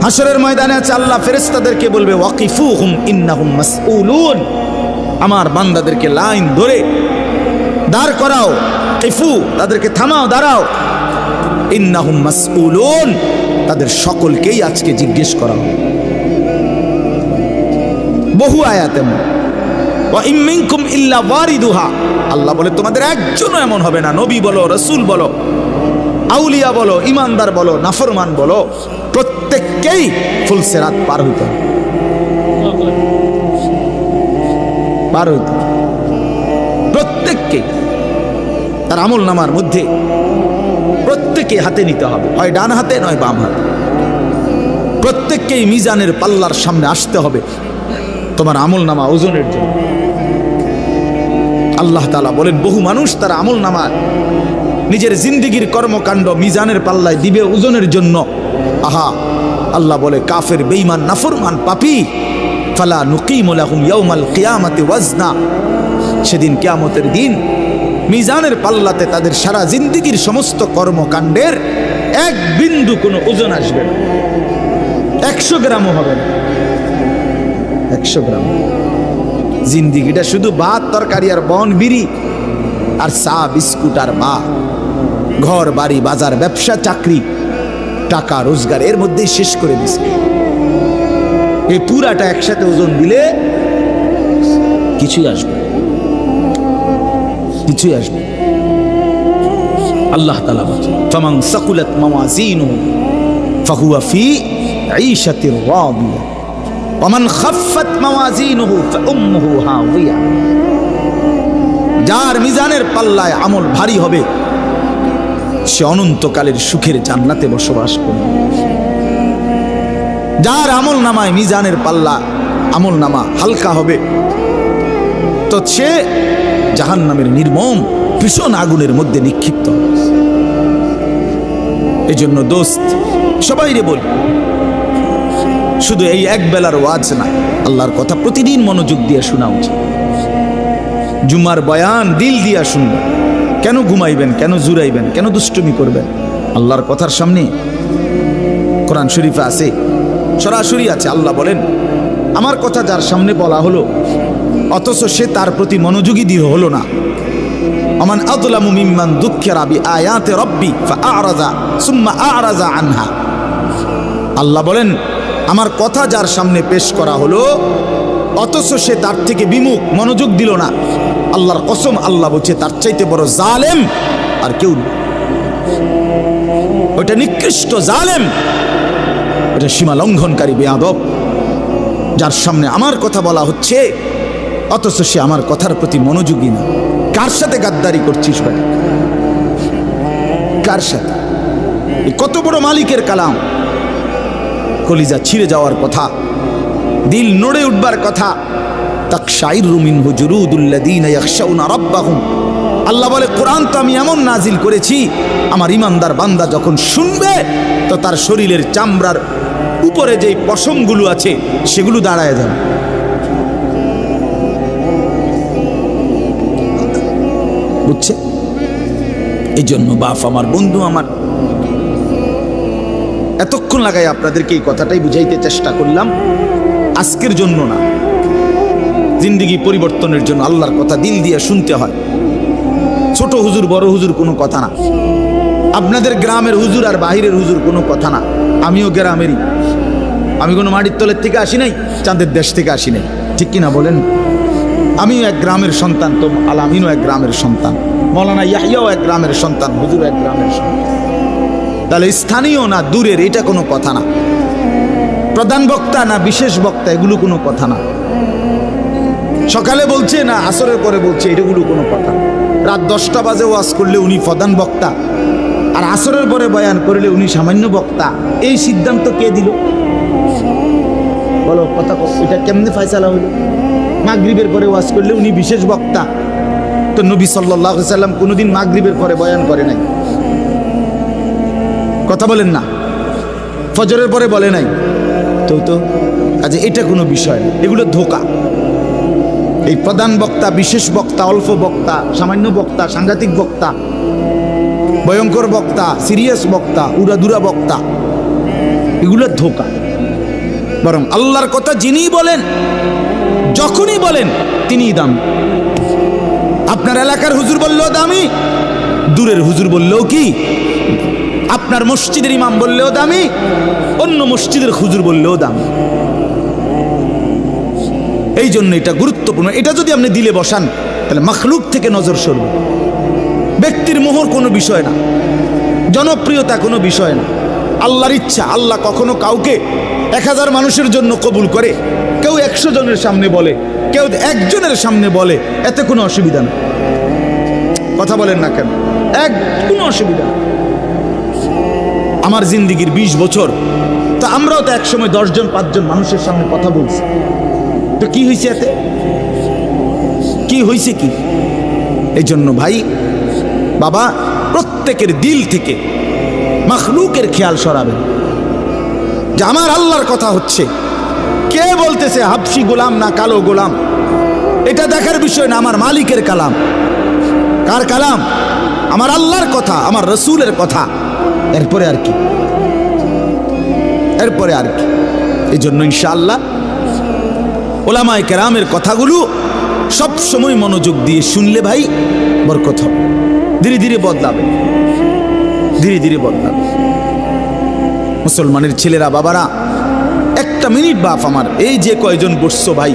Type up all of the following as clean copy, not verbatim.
হাসরের ময়দানে আছে আল্লাহ ফেরেশতাদেরকে বলবে ওয়াকিফুহুম ইন্নাহুম মাসউলুন, আমার বান্দাদেরকে লাইন ধরে দাঁড় করাও, কিফু তাদেরকে থামাও, দাঁড়াও, ইন্নাহুম মাসউলুন তাদের সকলকেই আজকে জিজ্ঞেস করা হবে। বহু আয়াতে ওয়া ইম মিনকুম ইল্লা ওয়ারিদুহা, আল্লাহ বলে তোমাদের একজনও এমন হবে না, নবী বলো, রাসূল বলো, আউলিয়া বলো, ইমানদার বলো, নাফরমান বলো, প্রত্যেককেই ফুলসিরাত পার হইতে হবে, পার হইতে হবে প্রত্যেককে। তার আমল নামার মধ্যে প্রত্যেকে হাতে নিতে হবে, হয় ডান হাতে নয় বাম হাতে। প্রত্যেককেই মিজানের পাল্লার সামনে আসতে হবে তোমার আমল নামা ওজনের জন্য। আল্লাহ তাআলা বলেন বহু মানুষ তার আমল নামা নিজের জিন্দেগির কর্মকাণ্ড মিজানের পাল্লায় দিবে ওজনের জন্য। আহা, আল্লাহ বলে কাফের, বেঈমান, নাফরমান, পাপী, ফালা নুকিমু লাহুম ইয়াউমাল কিয়ামাতি ওয়াজনা, সেদিন কিয়ামতের দিন মিজানের পাল্লাতে তাদের সারা জিন্দেগির সমস্ত কর্মকাণ্ডের এক বিন্দু কোনো ওজন আসবে না, 100 গ্রামও হবে না, 100 গ্রাম। জিন্দেগিটা শুধু ভাত তরকারি আর বন বিড়ি আর চা বিস্কুট আর মা, ঘর বাড়ি বাজার ব্যবসা চাকরি টাকা রোজগার এর মধ্যেই শেষ করে দিছে। এই পুরাটা একসাথে ওজন দিলে কিছুই আসবে, কিছুই আসবে। আল্লাহ তাআলা বলেন ফামান সাকুলাত মাওয়াজিনুহু ফাহুয়া ফি ঈশাতির রাদিয়া ওয়া মান খাফফাত মাওয়াজিনুহু ফাউম্মুহু হাওয়িয়া, যার মিজানের পাল্লায় আমল ভারী হবে সে অনন্তকালের সুখের জান্নাতে বসবাস করবে। যার আমল নামায় মিজানের পাল্লা আমল নামা হালকা হবে তো সে জাহান্নামের নির্মম ভীষণ আগুনের মধ্যে নিক্ষিপ্ত। এই জন্য দোস্ত সবাইরে বলি, শুধু এই এক বেলার ওয়াজ না, আল্লাহর কথা প্রতিদিন মনোযোগ দিয়ে শোনা উচিত। জুমার বয়ান দিল দিয়া শুনবেন, কেন ঘুমাইবেন, কেন জুরাইবেন, কেন দুষ্টুমি করবেন? আল্লাহর কথার সামনে কোরআন শরীফে আছে, সরাসরি আছে, আল্লাহ বলেন আমার কথা যার সামনে বলা হলো অথচ সে তার প্রতি মনোযোগী দিয়ে হলো না, আমান আযলামু মিম্মান যুক্কিরা বিআয়াতি রাব্বি ফাআরাযা সুম্মা আ'রাযা আনহা। আল্লাহ বলেন আমার কথা যার সামনে পেশ করা হলো অথচ সে তার থেকে বিমুখ, মনোযোগ দিল না, আল্লাহর কসম আল্লাহ বলছে তার চাইতে বড় জালেম আর কেউ নেই। ওটা নিকৃষ্ট জালেম, এটা সীমা লঙ্ঘনকারী বেয়াদব, যার সামনে আমার কথা বলা হচ্ছে অথচ সে আমার কথার প্রতি মনোযোগী না। কার সাথে গাদ্দারি করছিস ভাই? কার সাথে? কত বড় মালিকের কালাম, কলিজা ছিঁড়ে যাওয়ার কথা, দিল নড়ে উঠবার কথা। তাকশাইরু মিনহু জুলুদুল্লাযীনা ইয়াখশাউনা রাব্বাহুম। আল্লাহ বলে কোরআন তো আমি এমন নাজিল করেছি আমার ইমানদার বান্দা যখন শুনবে তো তার শরীরের চামড়ার উপরে যেই পশমগুলো আছে সেগুলো দাঁড়ায় যাবে। বুঝছে? এই জন্য বাপ আমার, বন্ধু আমার, এতক্ষণ লাগাই আপনাদেরকে এই কথাটাই বুঝাইতে চেষ্টা করলাম। আজকের জন্য না, জিন্দেগি পরিবর্তনের জন্য আল্লাহর কথা দিল দিয়ে শুনতে হয়। ছোট হুজুর বড় হুজুর কোনো কথা না, আপনাদের গ্রামের হুজুর আর বাহিরের হুজুর কোনো কথা না। আমিও গ্রামেরই, আমি কোনো মাটির তলের থেকে আসি নাই, চাঁদের দেশ থেকে আসি নাই, ঠিক কিনা বলেন? আমিও এক গ্রামের সন্তান, তো আলামিনও এক গ্রামের সন্তান, মৌলানা ইয়াহিয়াও এক গ্রামের সন্তান, হুজুর এক গ্রামের সন্তান। তাহলে স্থানীয় না দূরের এটা কোনো কথা না, প্রধান বক্তা না বিশেষ বক্তা এগুলো কোনো কথা না, সকালে বলছে না আসরের পরে বলছে এটাগুলো কোনো কথা। রাত 10টা বাজে ওয়াজ করলে উনি প্রধান বক্তা আর আসরের পরে বয়ান করলে উনি সামান্য বক্তা, এই সিদ্ধান্ত কে দিল? বলো কথা, এটা কেমনে ফয়সালা হইল? মাগরিবের পরে ওয়াজ করলে উনি বিশেষ বক্তা, তো নবী সাল্লাল্লাহু আলাইহি সাল্লাম কোনোদিন মাগরিবের পরে বয়ান করে নাই, কথা বলেন না, ফজরের পরে বলে নাই, তো কাজে এটা কোনো বিষয় না, এগুলো ধোঁকা। এই প্রধান বক্তা, বিশেষ বক্তা, অল্প বক্তা, সামান্য বক্তা, সাংঘাতিক বক্তা, ভয়ঙ্কর বক্তা, সিরিয়াস বক্তা, উড়াদুরা বক্তা, এগুলো ধোঁকা। বরং আল্লাহর কথা যিনিই বলেন, যখনই বলেন, তিনিই দামি। আপনার এলাকার হুজুর বললেও দামি, দূরের হুজুর বললেও কি, আপনার মসজিদের ইমাম বললেও দামি, অন্য মসজিদের হুজুর বললেও দামি। এই জন্য এটা গুরুত্বপূর্ণ। এটা যদি আপনি দিলে বসান, তাহলে মাখলুক থেকে নজর সরবে। ব্যক্তির মোহর কোনো বিষয় না, জনপ্রিয়তা কোনো বিষয় না, আল্লাহর ইচ্ছা। আল্লাহ কখনো কাউকে 1000 মানুষের জন্য কবুল করে, কেউ 100 জনের সামনে বলে, কেউ 1 জনের সামনে বলে, এতে কোনো অসুবিধা নেই। কথা বলেন না কেন? কোনো অসুবিধা নেই। আমার জিন্দিগির 20 বছর, তা আমরাও তো একসময় 10 জন 5 জন মানুষের সামনে কথা বলছি। তো কি হয়েছে এতে? কি হয়েছে কি? এই জন্য ভাই বাবা, প্রত্যেকের দিল থেকে মাখলুকের খেয়াল সরাবেন যে আমার আল্লাহর কথা হচ্ছে। কে বলতেছে হাবশি গোলাম না কালো গোলাম, এটা দেখার বিষয় না। আমার মালিকের কালাম। কার কালাম? আমার আল্লাহর কথা, আমার রসুলের কথা। এরপরে আর কি? এরপরে আর কি? এই জন্য ইনশাআল্লাহ ওলামায়ে কেরামের কথাগুলো সব সময় মনোযোগ দিয়ে শুনলে ভাই বরকত হবে। ধীরে ধীরে বদলাবে, ধীরে ধীরে বদলাবে। মুসলমানের ছেলেরা, বাবারা, 1 মিনিট বাপ আমার এই যে কয়জন বসছো ভাই,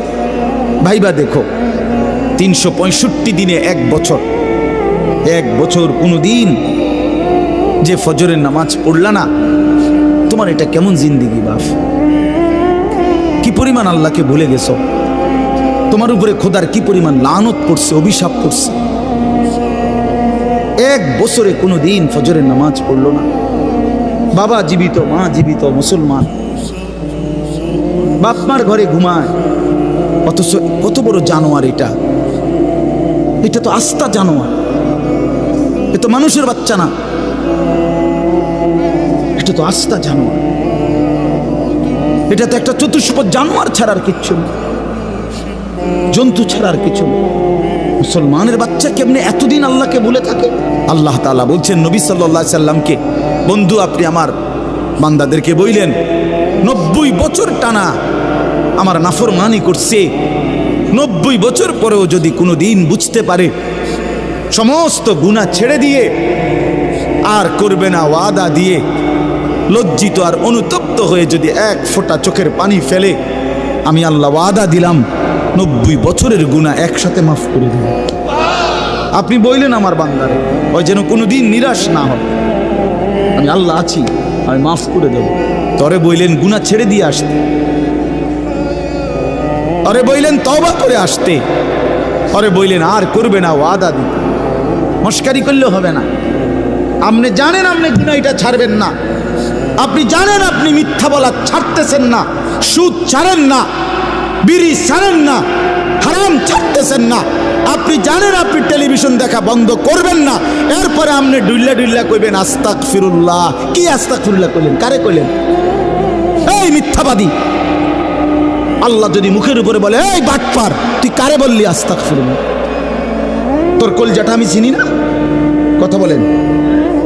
ভাইবা দেখো, 365 দিনে 1 বছর, 1 বছর কোনো দিন যে ফজরের নামাজ পড়লা না, তোমার এটা কেমন জিন্দিগি বাপ? কি পরিমাণ আল্লাহকে ভুলে গেছো? তোমার উপরে খোদার কি পরিমাণ লানত পড়ছে, অভিশাপ পড়ছে। 1 বছরে কোনো দিন ফজরের নামাজ পড়লো না। বাবা জীবিত, মা জীবিত, মুসলমান, বাপ মার ঘরে ঘুমায়, অথচ কত বড় জানোয়ার এটা! এটা তো আস্তা জানোয়ার, এ তো মানুষের বাচ্চা না, এটা তো আস্তা জানোয়ার। এটা তো একটা চতুষ্পদ জানোয়ার ছাড়ার কিচ্ছু না, জন্তু ছাড়ার কিছু না। মুসলমানের বাচ্চা কেমনে এতদিন আল্লাহকে ভুলে থাকে? আল্লাহ তাআলা বলছেন নবী সাল্লাল্লাহু আলাইহি সাল্লামকে, বন্ধু আপনি আমার বান্দাদেরকে বললেন 90 বছর টানা আমার নাফরমানি করছে, 90 বছর পরেও যদি কোনো দিন বুঝতে পারে, সমস্ত গুনাহ ছেড়ে দিয়ে আর করবে না ওয়াদা দিয়ে, লজ্জিত আর অনুতপ্ত হয়ে যদি 1 ফোঁটা চোখের পানি ফেলে, আমি আল্লাহ ওয়াদা দিলাম 90 বছরের গুনাহ একসাথে মাফ করে দেব। আপনি বললেন আমার বান্দারে, ওই যেন কোনোদিন নিরাশ না হয়, আমি আল্লাহ আছি, আমি মাফ করে দেব। তরে বললেন গুনাহ ছেড়ে দিয়ে আসতে, তরে বললেন তওবা করে আসতে, তরে বললেন আর করবে না ওয়াদা দিতে। মস্কারি করলেও হবে না। আপনি জানেন আপনি গুনাহ এটা ছাড়বেন না, আপনি জানেন আপনি মিথ্যা বলা ছাড়তেছেন না, সুদ ছাড়েন না, বিড়ি ছাড়েন না, হারাম ছাড়তেছেন না, আপনি জানেন আপনি টেলিভিশন দেখা বন্ধ করবেন না, এরপরে আপনি ডুল্লা ডুল্লা কইবেন আস্তাগফিরুল্লাহ। কি আস্তাগফিরুল্লাহ কইলেন? কারে কইলেন? এই মিথ্যাবাদী! আল্লাহ যদি মুখের উপরে বলে এই বাটপার, তুই কারে বললি আস্তাগফিরুল্লাহ? তোর কলজাটা আমি চিনি না? কথা বলেন।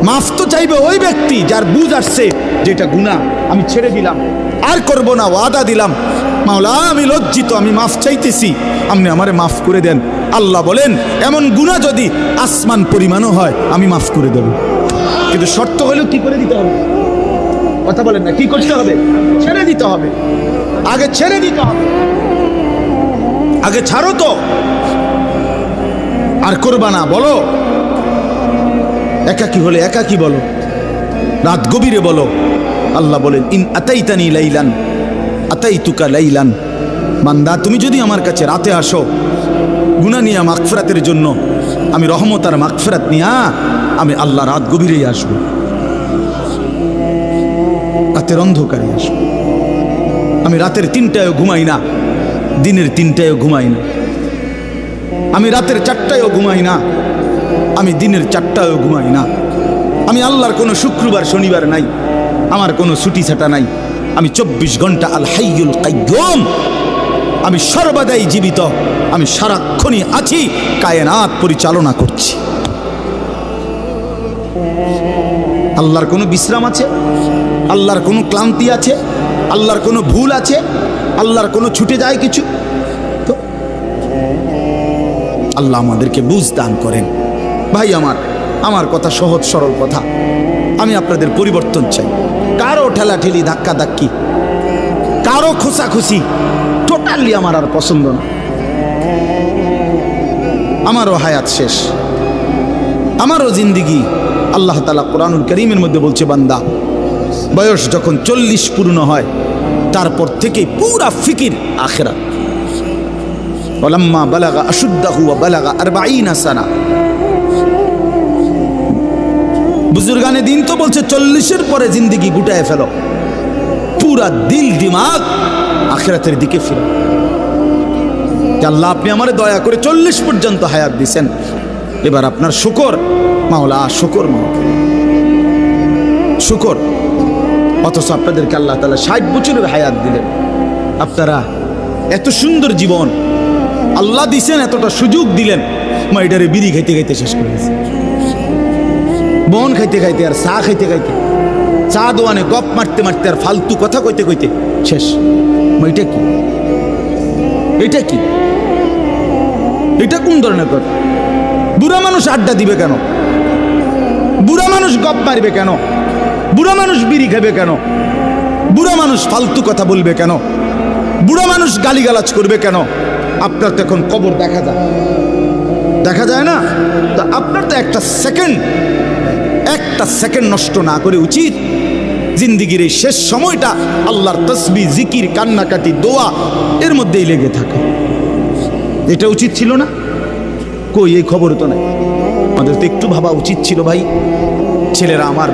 মাফ তো চাইবে ওই ব্যক্তি যার বুঝ আসছে যে এটা গুনাহ, আমি ছেড়ে দিলাম, আর করব না, ওয়াদা দিলাম। মাওলা আমি লজ্জিত, আমি মাফ চাইতেছি, আপনি আমারে মাফ করে দেন। আল্লাহ বলেন এমন গুনাহ যদি আসমান পরিমাণও হয় আমি মাফ করে দেব, কিন্তু শর্ত হলেও কি করে দিতে হবে? কথা বলেন না, কি করতে হবে? ছেড়ে দিতে হবে, আগে ছেড়ে দিতে হবে, আগে ছাড়ো তো, আর করবা না বলো। একাকী হলে একাকী বলো, রাত গভীরে বলো। আল্লাহ বলেন ইন আতাইতানি লাইলান আতাইতুকা লাইলান, বান্দা তুমি যদি আমার কাছে রাতে আসো গুনাহ নিয়ে মাগফিরাতের জন্য, আমি রহমত আর মাগফিরাত নিয়ে আমি আল্লাহ রাত গভীরেই আসবো, রাতের অন্ধকারে আসবো। আমি রাতের 3টায়ও ঘুমাই না, দিনের 3টায়ও ঘুমাই না, আমি রাতের 4টায়ও ঘুমাই না, আমি দিনের 4টায়ও ঘুমাই না। আমি আল্লাহর কোনো শুক্রবার শনিবার নাই, আমার কোনো ছুটি ছাটা নাই। আমি 24 ঘন্টা আল হাইয়ুল কাইয়্যুম, আমি সর্বদাই জীবিত, আমি সারাক্ষণই আছি, কায়নাত পরিচালনা করছি। আল্লাহর কোনো বিশ্রাম আছে? আল্লাহর কোনো ক্লান্তি আছে? আল্লাহর কোনো ভুল আছে? আল্লাহর কোনো ছুটে যায় কিছু? তো আল্লাহ আমাদেরকে বুঝ দান করেন। ভাই আমার কথা সহজ সরল কথা। আমি আপনাদের পরিবর্তন চাই। কারো ঠেলাঠেলি, ধাক্কা ধাক্কি, কারো খোসাখুসি টোটালি আমার আর পছন্দ না। আমারও হায়াত শেষ, আমারও জিন্দিগি। আল্লাহ তাআলা কোরআনুল কারীমের মধ্যে বলছে, বান্দা বয়স যখন 40 পূর্ণ হয় তারপর থেকে পুরা ফিকির আখিরাত। ওয়ালাম্মা বালাগা আশুদ্দাহু ওয়া বালাগা 40 সানা। বুজুর্গানে দিন তো বলছে 40-এর পরে জিন্দিগি গুটায় ফেলো, পুরা দিল দিমাগ আখিরাতের দিকে ফিরো। আল্লাহ আপনি আমারে দয়া করে 40 পর্যন্ত হায়াত দিছেন, এবার আপনার শুকর মাওলা, শুকর মাওলা, শুকর। অথচ আপনাদেরকে আল্লাহ তাআলা 60 বছরের হায়াত দিলেন। আপনারা এত সুন্দর জীবন আল্লাহ দিছেন, এতটা সুযোগ দিলেন, মাইডারে বিড়ি খাইতে খাইতে শেষ করে দিয়েছে, বন খাইতে খাইতে আর চা খাইতে খাইতে, চা দোয়ানে গপ মারতে মারতে আর ফালতু কথা কইতে কইতে শেষ। এটা কি? এটা কি? এটা কোন ধরনের কথা? বুড়া মানুষ আড্ডা দিবে কেন? বুড়া মানুষ গপ মারবে কেন? বুড়া মানুষ বিড়ি খাবে কেন? বুড়া মানুষ ফালতু কথা বলবে কেন? বুড়া মানুষ গালিগালাজ করবে কেন? আপনার তো এখন কবর দেখা যায়, দেখা যায় না? তো আপনার তো একটা সেকেন্ড নষ্ট না করে উচিত জিন্দিগির এই শেষ সময়টা আল্লাহর তসবিহ, জিকির, কান্নাকাটি, দোয়া এর মধ্যেই লেগে থাকে। এটা উচিত ছিল না? কই, এই খবর তো নাই। আমাদের তো একটু ভাবা উচিত ছিল ভাই। ছেলেরা আমার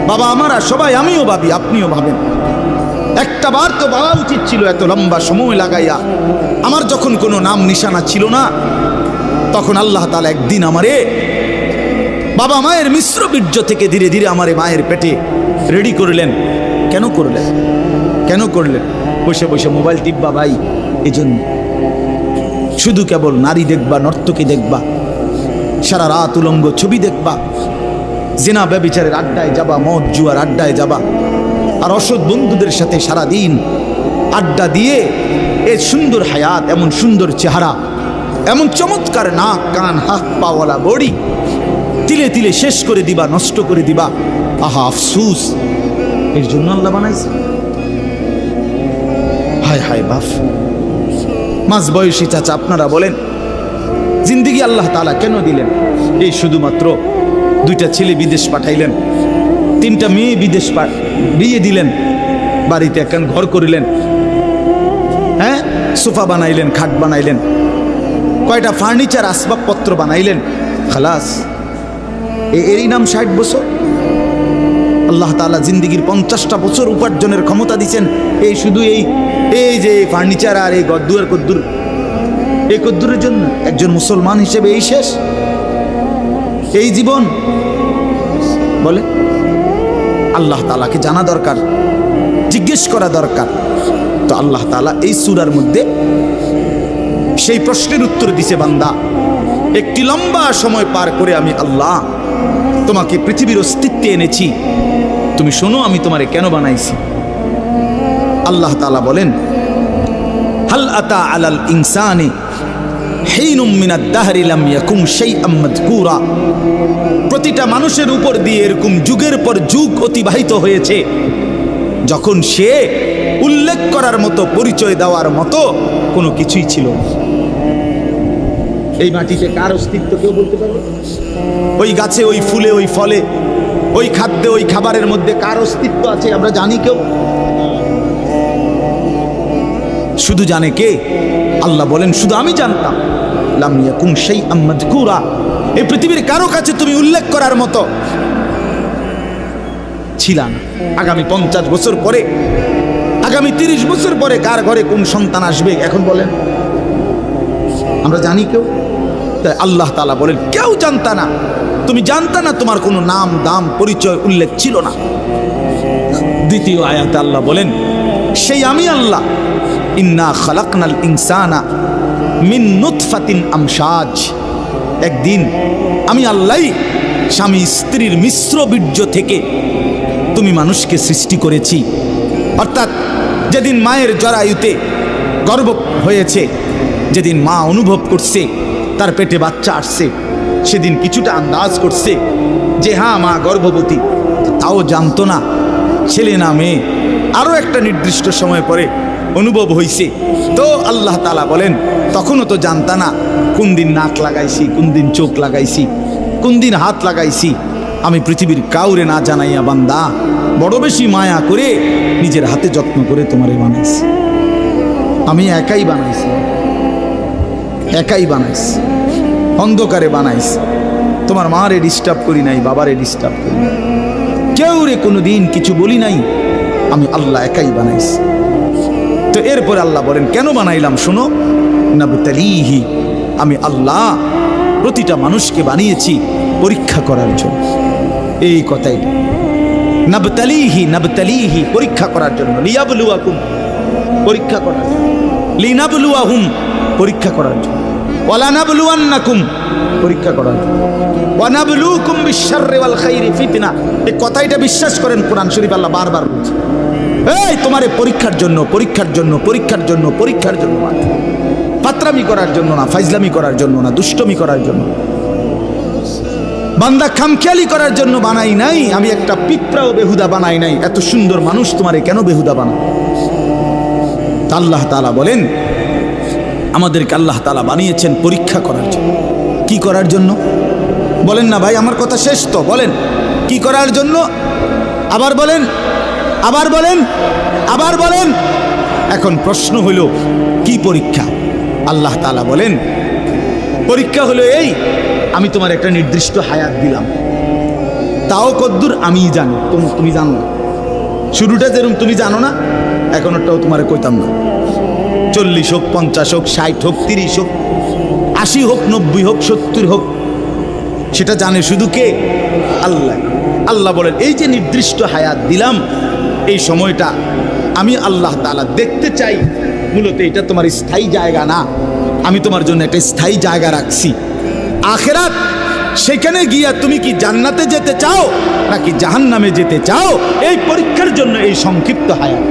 বাবা আমার, আর সবাই, আমিও ভাবি, আপনিও ভাবেন। একটা বার তো ভাবা উচিত ছিল, এত লম্বা সময় লাগাইয়া। আমার যখন কোনো নাম নিশানা ছিল না, তখন আল্লাহ তাআলা একদিন আমারে বাবা মায়ের মিশ্র বীর্য থেকে ধীরে ধীরে আমারে মায়ের পেটে রেডি করলেন। কেন করলেন? কেন করলেন? বসে বসে মোবাইল টিপবা ভাই? এই জন্য শুধু কেবল নারী দেখবা, নর্তকী দেখবা, সারা রাত উলঙ্গ ছবি দেখবা, জিনা ব্যভিচারের আড্ডায় যাবা, মদ জুয়ার আড্ডায় যাবা, আর অসৎ বন্ধুদের সাথে সারা দিন আড্ডা দিয়ে এই সুন্দর হায়াত, এমন সুন্দর চেহারা, এমন চমৎকার নাক, কান, হাত পাওয়ালা বডি তিলে তিলে শেষ করে দিবা, নষ্ট করে দিবা। আহা আফসুস, এর জন্য আল্লাহ বানাইছে। হায় হায় বাপ, মাঝ বয়সী চাচা আপনারা বলেন, জিন্দিগি আল্লাহ তাআলা কেন দিলেন? এই শুধুমাত্র 2টা ছেলে বিদেশ পাঠাইলেন, 3টা মেয়ে বিদেশ বিয়ে দিলেন, বাড়িতে একখান ঘর করিলেন, হ্যাঁ, সোফা বানাইলেন, খাট বানাইলেন, কয়টা ফার্নিচার আসবাবপত্র বানাইলেন, খালাস। এরই নাম 60 বছর? আল্লাহ তাআলা জিন্দিগির 50টা বছর উপার্জনের ক্ষমতা দিচ্ছেন এই শুধু এই যে ফার্নিচার আর এই গদ্দুর কদ্দুর, এই কদ্দুরের জন্য। একজন মুসলমান হিসেবে এই শেষ, এই জীবন? বলে আল্লাহ তাআলাকে জানা দরকার, জিজ্ঞেস করা দরকার। তো আল্লাহ তাআলা এই সূরার মধ্যে সেই প্রশ্নের উত্তর দিছে, বান্দা একটি লম্বা সময় পার করে আমি আল্লাহ তোমাকে পৃথিবীর অস্তিত্বে এনেছি, তুমি শোনো আমি তোমারে কেন বানাইছি। আল্লাহ তাআলা বলেন, হাল আতা আলাল ইনসানি হিনুম মিনাদ দাহরি লাম ইয়াকুম শাইআম মাযকুরা। প্রতিটা মানুষের উপর দিয়ে এরকম যুগের পর যুগ অতিবাহিত হয়েছে, যখন সে উল্লেখ করার মতো, পরিচয় দেওয়ার মতো কোনো কিছুই ছিল না। এই মাটিতে কার অস্তিত্ব কেউ বলতে পারবে? ওই গাছে, ওই ফুলে, ওই ফলে, ওই খাদ্যে, ওই খাবারের মধ্যে কার অস্তিত্ব আছে আমরা জানি কেউ? শুধু জানে কে? আল্লাহ বলেন, শুধু আমি জানতাম। লাম ইয়াকুম শাইআম মাযকুরা, এই পৃথিবীর কারো কাছে তুমি উল্লেখ করার মতো ছিলা না। আগামী 50 বছর পরে, আগামী 30 বছর পরে কার ঘরে কোন সন্তান আসবে এখন বলেন? আমরা জানি কেউ? তাই আল্লাহ তাআলা বলেন, কেউ জানতা না, তুমি জানতা না, তোমার কোনো নাম, দাম, পরিচয় উল্লেখ ছিল না। দ্বিতীয় আয়াতে আল্লাহ বলেন, সেই আমি আল্লাহ, ইন্না খালাকনাল ইনসানা মিন নুতফাতিন আমশাজ। একদিন আমি আল্লাহই স্বামী স্ত্রীর মিশ্র বীর্য থেকে তুমি মানুষকে সৃষ্টি করেছি। অর্থাৎ যেদিন মায়ের জরায়ুতে গর্ভ হয়েছে, যেদিন মা অনুভব করছে তার পেটে বাচ্চা আসছে, সেদিন কিছুটা আন্দাজ করছে যে হ্যাঁ মা গর্ভবতী, তাও জানতো না ছেলে না মেয়ে। আরও একটা নির্দিষ্ট সময় পরে অনুভব হয়েছে, তো আল্লাহ তাআলা বলেন তখনও তো জানতা না কোন দিন নাক লাগাইছি, কোন দিন চোখ লাগাইছি, কোন দিন হাত লাগাইছি। আমি পৃথিবীর কাউরে না জানাইয়া বান্দা বড় বেশি মায়া করে নিজের হাতে যত্ন করে তোমারে বানাইছি। আমি একাই বানাইছি, একাই বানাইছি, অন্ধকারে বানাইছি। তোমার মারে ডিস্টার্ব করি নাই, বাবারে ডিস্টার্ব করি নাই, কেউ রে কোনো দিন কিছু বলি নাই। আমি আল্লাহ একাই বানাইছি। তো এরপর আল্লাহ বলেন কেন বানাইলাম শোনো, নাবতালিহি, আমি আল্লাহ প্রতিটা মানুষকে বানিয়েছি পরীক্ষা করার জন্য। এই কথাই নাবতালিহি, নাবতালিহি পরীক্ষা করার জন্য, লিয়াবলুয়াকুম পরীক্ষা করার জন্য, লিনাবলুয়াহুম পরীক্ষা করার জন্য, ওয়ালা নাবলুয়ান্নাকুম পরীক্ষা করার জন্য, ওয়া নাবলুকুম বিশ-শাররি ওয়াল খাইরি ফিতনা। এই কথাটা বিশ্বাস করেন, কোরআন শরীফ আল্লাহ বারবার বলছে এই তোমারে পরীক্ষার জন্য, পরীক্ষার জন্য, পরীক্ষার জন্য, পরীক্ষার জন্য, পাত্রামি করার জন্য না, ফাইজলামি করার জন্য না, দুষ্টমি করার জন্য। বান্দা খামখেয়ালি করার জন্য বানাই নাই। আমি একটা পিঁপড়াও বেহুদা বানাই নাই। এত সুন্দর মানুষ তোমারে কেন বেহুদা বানাও? আল্লাহ তাআলা বলেন আমাদেরকে আল্লাহ তাআলা বানিয়েছেন পরীক্ষা করার জন্য। কি করার জন্য বলেন না ভাই? আমার কথা শেষ তো, বলেন কি করার জন্য? আবার বলেন, আবার বলেন, আবার বলেন। এখন প্রশ্ন হলো কি পরীক্ষা? আল্লাহ তাআলা বলেন পরীক্ষা হলো এই, আমি তোমার একটা নির্দিষ্ট হায়াত দিলাম, তাও কদ্দুর আমি জানি, তুমি জানো না। শুরুটা যেরকম তুমি জানো না, এখনটাও তোমারে কইতাম না। 40 হোক, 50 হোক, 60 হোক, 30 হোক, 80 হোক, 90 হোক, 70 হোক, সেটা জানে শুধু কে? আল্লাহ। আল্লাহ বলেন এই যে নির্দিষ্ট হায়াত দিলাম, এই সময়টা আমি আল্লাহ তাআলা দেখতে চাই। মূলত এটা তোমার স্থায়ী জায়গা না, আমি তোমার জন্য একটা স্থায়ী জায়গা রাখছি আখিরাত। সেখানে গিয়া তুমি কি জান্নাতে যেতে চাও নাকি জাহান্নামে যেতে চাও? এই পরীক্ষার জন্য এই সংক্ষিপ্ত হায়াত।